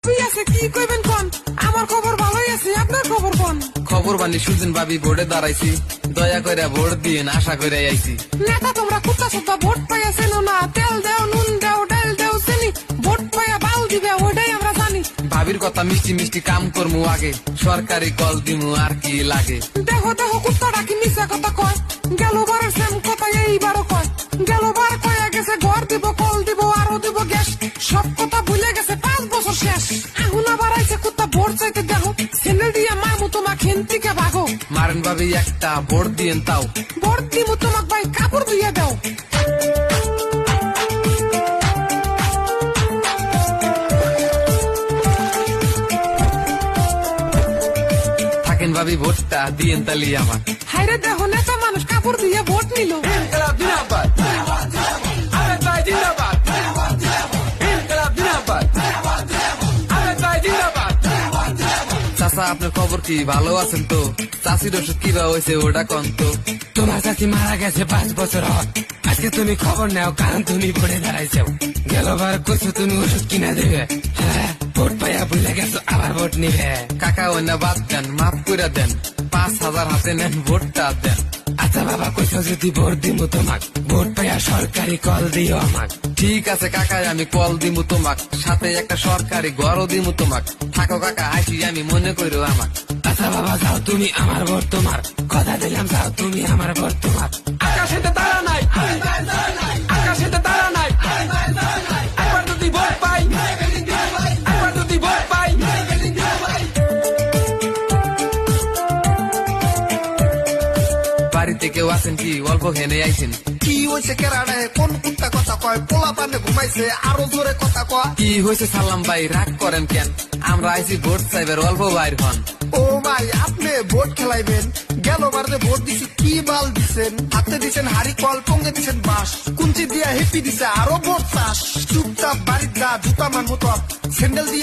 কি কইবেন কোন? আমার খবর ভালোই আছে, আপনার খবর কোন? খবর বানি সুজন ভাবি ভোটে দাঁড়াইছি, দয়া করে ভোট দিন আশা করে আইছি। নেতা তোমরা কুত্তা সুত্তা ভোট পাইয়াছিল না, তেল দেও নুন দেও ডাল দেও চিনি, ভোট পাইয়া বাল দিবে ওইটাই আমরা জানি। ভাবির কথা মিষ্টি মিষ্টি কাম করমু আগে, সরকারি কল দিমু আর কি লাগে। দেখো দেখো কুত্তাটা কি মিশা কথা কয়, গেল বারের সেম কথা এইবারও কয়। গেল বার কয়ে গেছে ঘর দিব কল দিব আরো দিব গ্যাস, সব কথা ভুলে গেছে 5 বছর শেষ। এখন আবার আইছে কুত্তা ভোট চাইতে, দেখো স্যান্ডেল দিয়ে মারমু তোমাক হেন থেকে ভাগো। মারেন ভাবি একটা ভোট দিয়েন তাও, ভোট দিমু তোমাক ভাই কাপড় দিয়ে দাও। থাকেন ভাবি ভোটটা দিয়েন তালি আমার। হাইরে দেখো নেতা মানুষ কাপড় দিয়ে ভোট নিল। চাচা আপনার খবর কি, ভালো আছেন তো? চাষির ওষুধ কিবা হয়েছে ওটা কন তো। তোমার চাচি মারা গেছে 5 বছর হয়, আজকে তুমি খবর নাও কারণ তুমি ভোটে দাঁড়াইছো। গেলবার কইছো তুমি ওষুধ কিনা দেবে, হ্যাঁ ভোট পাইয়া ভুলে গেছো আবার ভোট নিবে। কাকা অন্য বাদ দেন, মাফ করে দেন, 5,000 হাতে নেন ভোটটা দেন। আচ্ছা বাবা কইছো যদি ভোট দিমু তোমাক, ভোট পাইয়া সরকারি কল দিও আমাক। ঠিক আছে কাকা আমি কল দিমু তোমাক, সাথে একটা সরকারি ঘরও দিমু তোমাক। থাকো কাকা আসি আমি মনে করো আমাক। আচ্ছা বাবা যাও তুমি আমার ভোট তোমার, কথা দিলাম যাও তুমি আমার ভোট তোমার। আকাশেতে তারা নাই, আকাশেতে তারা নাই, একবার যদি ভোট পাই, একবার যদি ভোট পাই। বাড়িতে কেউ আছেন কি, অল্প হেনে আইছেন? কি হয়েছে কেরাডে কোন কুত্তা কথা কয়, পোলা পানে ঘুমাইছে আরো জোরে কথা কয়। কি হয়েছে সালাম ভাই, রাগ করেন কেন? আমরা আইছি ভোট চাইবার, অল্প বাইর হন। ও ভাই আপনি ভোট খেলাইবেন, গেল বারে ভোট দিছি কি বাল দিছেন, হাতে দিছেন হাড়ি কল পঙ্গে দিছেন বাস, কুঞ্চি দিয়া হেপি দিছে আরো ভোট চাষ। চুপচাপ বাড়ির যা জুতা মান মতো স্যান্ডেল দিয়ে